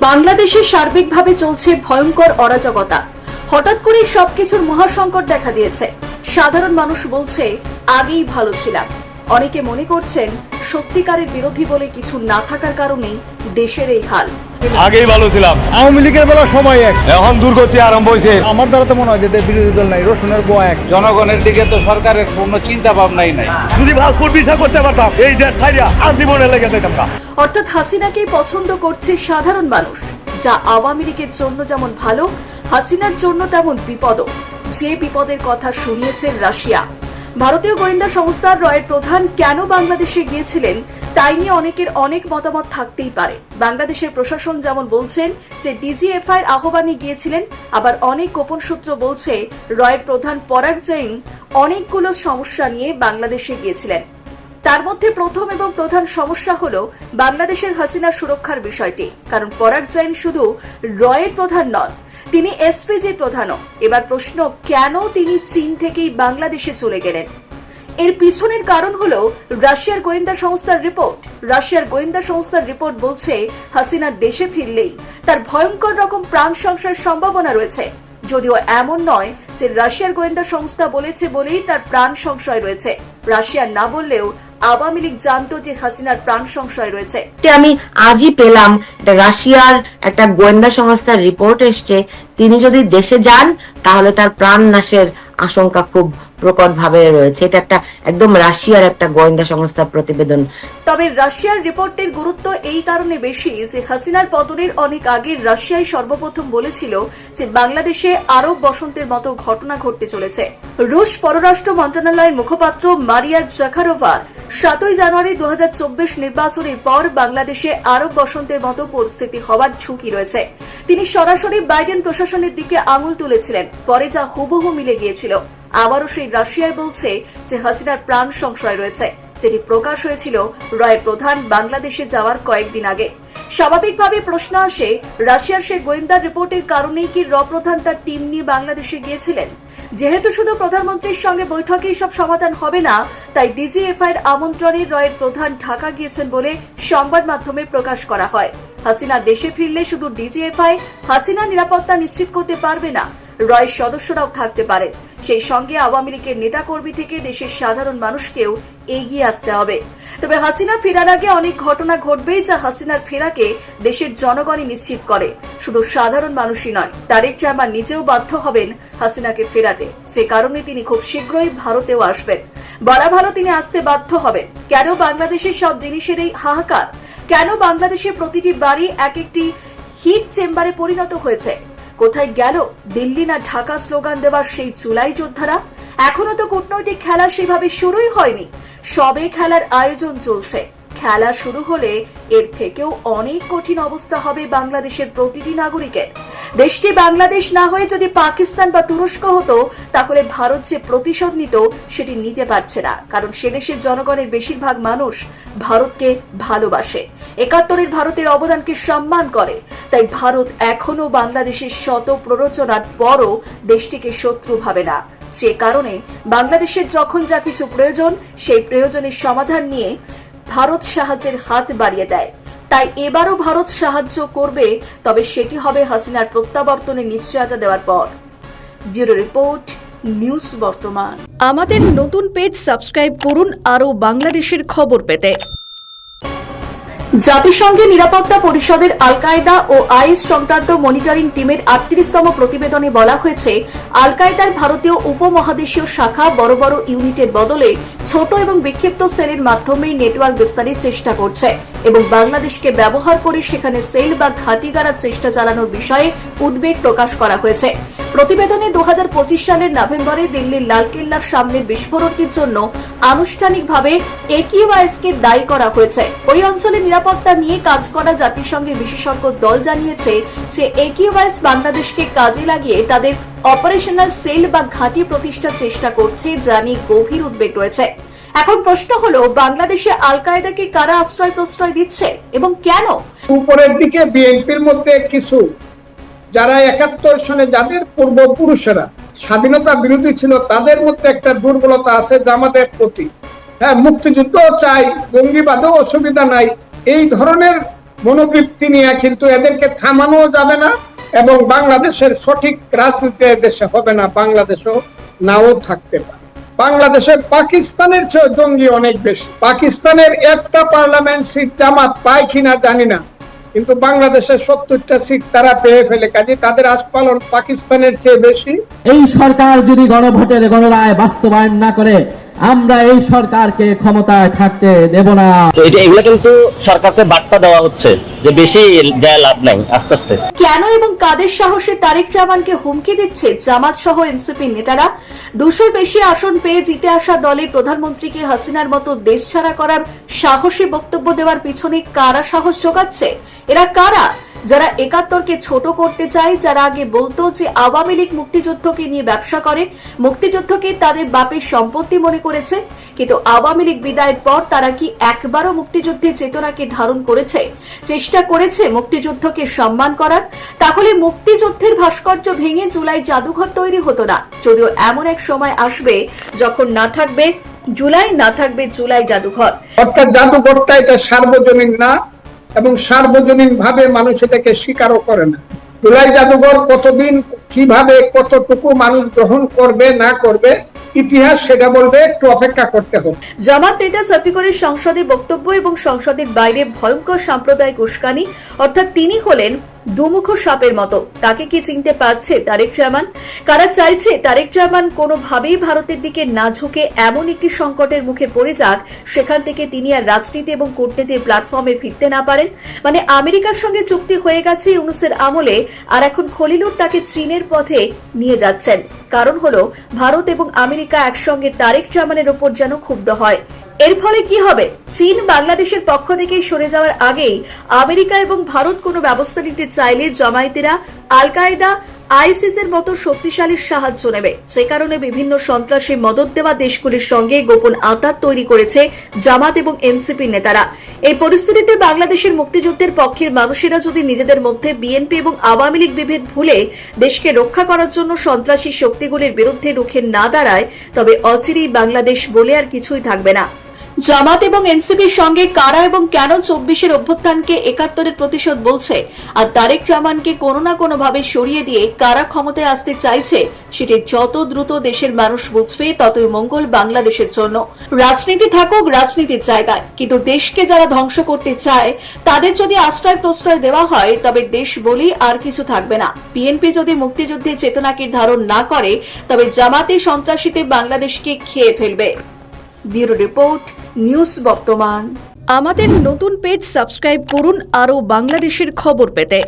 বাংলাদেশে সার্বিকভাবে চলছে ভয়ঙ্কর অরাজকতা। হঠাৎ করে সবকিছুর মহাসংকট দেখা দিয়েছে। সাধারণ মানুষ বলছে আগেই ভালো ছিলাম। অনেকে মনে করছেন সত্যিকারের বিরোধী বলে কিছু না থাকার কারণেই দেশের এই হাল। আগেই ভালো ছিলাম। আওয়ামী লীগের বেলা সময় এক, এখন দুর্গতি আরম্ভ হয়েছে। আমার দ্বারা তো মনে হয় যে বিরোধী দল নাই, রসুনের বোয়া এক। জনগণের দিকে তো সরকারের কোনো চিন্তা ভাবনাই নাই। যদি পাসপোর্ট ভিসা করতে পারতাম এই দেশ ছাড়িয়া আজীবনে লেগে যেতাম না। অর্থাৎ হাসিনাকেই পছন্দ করছে সাধারণ মানুষ, যা আওয়ামী লীগের জন্য যেমন ভালো, হাসিনার জন্য তেমন বিপদও। যে বিপদের কথা শুনিয়েছে রাশিয়া। ভারতীয় গোয়েন্দা সংস্থার রয়ের প্রধান কেন বাংলাদেশে গিয়েছিলেন তাই নিয়ে অনেকের অনেক মতামত থাকতেই পারে। বাংলাদেশের প্রশাসন যেমন বলছেন যে ডিজিএফআই এর আহ্বানে গিয়েছিলেন, আবার অনেক গোপন সূত্র বলছে রয়ের প্রধান পরাগ জৈন অনেকগুলো সমস্যা নিয়ে বাংলাদেশে গিয়েছিলেন। তার মধ্যে প্রথম এবং প্রধান সমস্যা হলো বাংলাদেশের হাসিনার সুরক্ষার বিষয়টি। কারণ পরাগ জৈন শুধু রয়ের প্রধান নন, তিনি এসপিজির প্রধানও। এবার প্রশ্ন, কেন তিনি চীন থেকেই বাংলাদেশে চলে গেলেন? এর পিছনের কারণ হলো রাশিয়ার গোয়েন্দা সংস্থার রিপোর্ট। রাশিয়ার গোয়েন্দা সংস্থার রিপোর্ট বলছে হাসিনা দেশে ফিরলেই তার ভয়ঙ্কর রকম প্রাণ সংশয়ের সম্ভাবনা রয়েছে। যদিও এমন নয় যে রাশিয়ার গোয়েন্দা সংস্থা বলেছে বলেই তার প্রাণ সংশয় রয়েছে। রাশিয়া না বললেও আওয়ামী লীগ জানতো যে হাসিনার প্রাণ সংশয় রয়েছে। আমি আজই পেলাম রাশিয়ার একটা গোয়েন্দা সংস্থার রিপোর্ট এসছে, তিনি যদি দেশে যান তাহলে তার প্রাণ নাশের আশঙ্কা খুব প্রকট ভাবে রয়েছে। এটা একটা একদম রাশিয়ার একটা গোয়েন্দা সংস্থার প্রতিবেদন। তবে রাশিয়ার রিপোর্টের গুরুত্ব এই কারণে বেশি যে হাসিনার পতনের অনেক আগে রাশিয়াই সর্বপ্রথম বলেছিল যে বাংলাদেশে আরব বসন্তের মতো ঘটনা ঘটতে চলেছে। রুশ পররাষ্ট্র মন্ত্রণালয়ের মুখপাত্র মারিয়া জাখারোভা 7 জানুয়ারি 2024 নির্বাচনের পর বাংলাদেশে আরব বসন্তের মতো পরিস্থিতি হওয়ার ঝুঁকি রয়েছে। তিনি সরাসরি বাইডেন প্রশাসনের দিকে আঙুল তুলেছিলেন, পরে যা হুবহু মিলে গিয়েছিল। আবারও সেই রাশিয়ায় বলছে যে হাসিনার প্রাণ সংশয় রয়েছে, যেটি প্রকাশ হয়েছিল রয়ের প্রধান বাংলাদেশে যাওয়ার কয়েকদিন আগে। স্বাভাবিকভাবে প্রশ্ন আসে, রাশিয়ার সেই গোয়েন্দা রিপোর্টের কারণেই কি র প্রধান তার টিম নিয়ে বাংলাদেশে গিয়েছিলেন? যেহেতু শুধু প্রধানমন্ত্রীর সঙ্গে বৈঠকেই সব সমাধান হবে না, তাই ডিজিএফআই এর আমন্ত্রণে রয়ের প্রধান ঢাকা গিয়েছেন বলে সংবাদ মাধ্যমে প্রকাশ করা হয়। হাসিনা দেশে ফিরলে শুধু ডিজিএফআই হাসিনা নিরাপত্তা নিশ্চিত করতে পারবে না, রয়ের সদস্যরাও থাকতে পারেন। সেই সঙ্গে আওয়ামী লীগের নেতাকর্মী থেকে দেশের সাধারণ মানুষকেও এগিয়ে আসতে হবে। তবে হাসিনা ফেরার আগে অনেক ঘটনা ঘটবে যা হাসিনার ফেরাকে দেশের জনগণই নিশ্চিত করে, শুধু সাধারণ মানুষই নয়। তারেক রহমান নিজেও বাধ্য হবেন হাসিনাকে ফেরাতে। সে কারণে তিনি খুব শীঘ্রই ভারতেও আসবেন। বলা ভালো তিনি আসতে বাধ্য হবেন। কেন বাংলাদেশের সব জিনিসের এই হাহাকার? কেন বাংলাদেশের প্রতিটি বাড়ি এক একটি হিট চেম্বারে পরিণত হয়েছে? কোথায় গেল দিল্লি না ঢাকা স্লোগান দেওয়ার সেই জুলাই যোদ্ধারা? এখনো তো কূটনৈতিক খেলা সেভাবে শুরুই হয়নি, সবে খেলার আয়োজন চলছে। খেলা শুরু হলে এর থেকেও অনেক কঠিন অবস্থা হবে বাংলাদেশের প্রতিটি নাগরিকের। দেশটি বাংলাদেশ না হয়ে যদি পাকিস্তান বা তুরস্ক হতো, তাহলে ভারত যে প্রতিশোধ নিত সেটি নিতে পারছে না। কারণ সে দেশের জনগণের বেশিরভাগ মানুষ ভারতকে ভালোবাসে, 71-এর ভারতের অবদানকে সম্মান করে। তাই ভারত এখনো বাংলাদেশের শত প্ররোচনার পরও দেশটিকে শত্রু ভাবে না। যে কারণে বাংলাদেশের যখন যা কিছু প্রয়োজন, সেই প্রয়োজনের সমাধান নিয়ে ভারত সাহায্যের হাত বাড়িয়ে দেয়। তাই এবারও ভারত সাহায্য করবে, তবে সেটি হবে হাসিনার প্রত্যাবর্তনের নিশ্চয়তা দেওয়ার পর। ব্যুরো রিপোর্ট, নিউজ বর্তমান। আমাদের নতুন পেজ সাবস্ক্রাইব করুন আরও বাংলাদেশের খবর পেতে। জাতিসংঘের নিরাপত্তা পরিষদের আল কায়দা ও আইএস সংক্রান্ত মনিটরিং টিমের 38তম প্রতিবেদনে বলা হয়েছে, আল কায়দার ভারতীয় উপমহাদেশীয় শাখা বড় বড় ইউনিটের বদলে ছোট এবং বিক্ষিপ্ত সেলের মাধ্যমেই নেটওয়ার্ক বিস্তারের চেষ্টা করছে এবং বাংলাদেশকে ব্যবহার করে সেখানে সেল বা ঘাঁটি গাড়ার চেষ্টা চালানোর বিষয়ে উদ্বেগ প্রকাশ করা হয়েছে। প্রতিবেদনে 2025 সালের নভেম্বরে দিল্লির লালকেল্লার সামনের বিস্ফোরণটির জন্য আনুষ্ঠানিকভাবে একিউআইএস কে দায়ী করা হয়েছে। ওই অঞ্চলের নিরাপত্তা নিয়ে কাজ করা জাতিসংঘের বিশেষজ্ঞ দল জানিয়েছে যে একিউআইএস বাংলাদেশকে কাজে লাগিয়ে তাদের অপারেশনাল সেল বা ঘাঁটি প্রতিষ্ঠার চেষ্টা করছে, যা নিয়ে গভীর উদ্বেগ রয়েছে। এখন প্রশ্ন হলো, বাংলাদেশে আল কায়দাকে কারা আশ্রয় প্রশ্রয় দিচ্ছে এবং কেন? উপরের দিকে বিএনপির মধ্যে কিছু যারা 71 সনে যাদের পূর্বপুরুষেরা স্বাধীনতা বিরোধী ছিল, তাদের মধ্যে একটা দুর্বলতা আছে জামাতের প্রতি। হ্যাঁ, মুক্তিযুদ্ধ চাই, জঙ্গিবাদও অসুবিধা নাই, এই ধরনের মনোবৃত্তি নিয়ে কিন্তু এদেরকে থামানো যাবে না, এবং বাংলাদেশের সঠিক রাজনীতি দেশে হবে না, বাংলাদেশও নাও থাকতে পারে। বাংলাদেশে পাকিস্তানের চেয়ে জঙ্গি অনেক বেশি। পাকিস্তানের একটা পার্লামেন্ট সিট জামাত পায় কিনা জানি না, কিন্তু বাংলাদেশের 70টা সিট তারা পেয়ে ফেলে, কাজে তাদের আস্ফালন পাকিস্তানের চেয়ে বেশি। এই সরকার যদি গণভোটের গণরায় বাস্তবায়ন না করে, আমরা এই সরকারকে ক্ষমতায় থাকতে দেব না। এগুলো কিন্তু সরকারকে বার্তা দেওয়া হচ্ছে যে বেশি যায় লাভ নাই, আস্তে আস্তে। কেন এবং কাদের সাহসে তারেক রহমানকে হুমকি দিচ্ছে জামাত সহ এনসিপি নেতারা? 200 বেশি আসন পেয়ে জিতে আসা দলের প্রধানমন্ত্রীকে হাসিনার মতো দেশ ছাড়া করার সাহসী বক্তব্য দেওয়ার পিছনে কারা সাহস যোগাচ্ছে? এরা কারা? যারা 71কে ছোট করতে চায়, যারা আগে বলতো যে আওয়ামী লীগ মুক্তিযুদ্ধকে নিয়ে ব্যবসা করে, মুক্তিযুদ্ধকে তাদের বাপের সম্পত্তি মনে করেছে, কিন্তু আওয়ামী লীগ বিদায়ের পর তারা কি একবারও মুক্তিযুদ্ধের চেতনাকে ধারণ করেছে, চেষ্টা করেছে মুক্তিযুদ্ধকে সম্মান করার? তাহলে মুক্তিযুদ্ধের ভাস্কর্য ভেঙে জুলাই জাদুঘর তৈরি হতো না। যদিও এমন এক সময় আসবে যখন না থাকবে জুলাই, না থাকবে জুলাই জাদুঘর। অর্থাৎ জাদুঘরটা এটা সার্বজনীন না, এবং সার্বজনীন ভাবে মানুষ এটাকে স্বীকারও করে না। জুলাই জাদুঘর কতদিন, কিভাবে, কতটুকু মানুষ গ্রহণ করবে না করবে, ইতিহাস সেটা বলবে, একটু অপেক্ষা করতে হবে। জামাত নেতা শফিকুরের সংসদে বক্তব্য এবং সংসদের বাইরে ভয়ঙ্কর সাম্প্রদায়িক উস্কানি, অর্থাৎ তিনি হলেন দুমুখ সাপের মতো। তাকে কি চিনতে পারছে তারেক রহমান? কারা চাইছে তারেক রহমান কোনোভাবেই ভারতের দিকে না ঝুঁকে এমন একটি সংকটের মুখে পড়ে যাক, সেখান থেকে তিনি আর রাজনীতি এবং কূটনীতির প্ল্যাটফর্মে ফিরতে না পারেন? মানে আমেরিকার সঙ্গে চুক্তি হয়ে গেছে ইউনূসের আমলে, আর এখন খলিলুর তাকে চীনের পথে নিয়ে যাচ্ছেন। কারণ হলো ভারত এবং আমেরিকা একসঙ্গে তারেক রহমানের ওপর যেন ক্ষুব্ধ হয়। এর ফলে কি হবে? চীন বাংলাদেশের পক্ষ থেকে সরে যাওয়ার আগেই আমেরিকা এবং ভারত কোনো ব্যবস্থা নিতে চাইলে জামায়াতেরা আল কায়েদা, আইসিস এর মতো শক্তিশালী সাহায্য নেবে। সে কারণে বিভিন্ন সন্ত্রাসী মদত দেওয়া দেশগুলির সঙ্গে গোপন আঁতাত তৈরি করেছে জামাত এবং এনসিপি নেতারা। এই পরিস্থিতিতে বাংলাদেশের মুক্তিযুদ্ধের পক্ষের মানুষেরা যদি নিজেদের মধ্যে বিএনপি এবং আওয়ামী লীগ বিভেদ ভুলে দেশকে রক্ষা করার জন্য সন্ত্রাসী শক্তিগুলির বিরুদ্ধে রুখে না দাঁড়ায়, তবে অচিরেই বাংলাদেশ বলে আর কিছুই থাকবে না। জামাত এবং এনসিপির সঙ্গে কারা এবং কেন 24-এর অভ্যুত্থানকে 71-এর প্রতিশোধ বলছে, আর তারেক রহমানকে কোনো না কোনো ভাবে সরিয়ে দিয়ে কারা ক্ষমতায় আসতে চাইছে, সেটি যত দ্রুত দেশের মানুষ বুঝবে ততই মঙ্গল বাংলাদেশের জন্য। রাজনীতি থাকুক রাজনীতির জায়গায়, কিন্তু দেশকে যারা ধ্বংস করতে চায় তাদের যদি আশ্রয় প্রশ্রয় দেওয়া হয়, তবে দেশ বলি আর কিছু থাকবে না। বিএনপি যদি মুক্তিযুদ্ধের চেতনাকে ধারণ না করে, তবে জামাতে সন্ত্রাসীতে বাংলাদেশকে খেয়ে ফেলবে। ব্যুরো রিপোর্ট, নিউজ বর্তমান। আমাদের নতুন পেজ সাবস্ক্রাইব করুন আরও বাংলাদেশের খবর পেতে।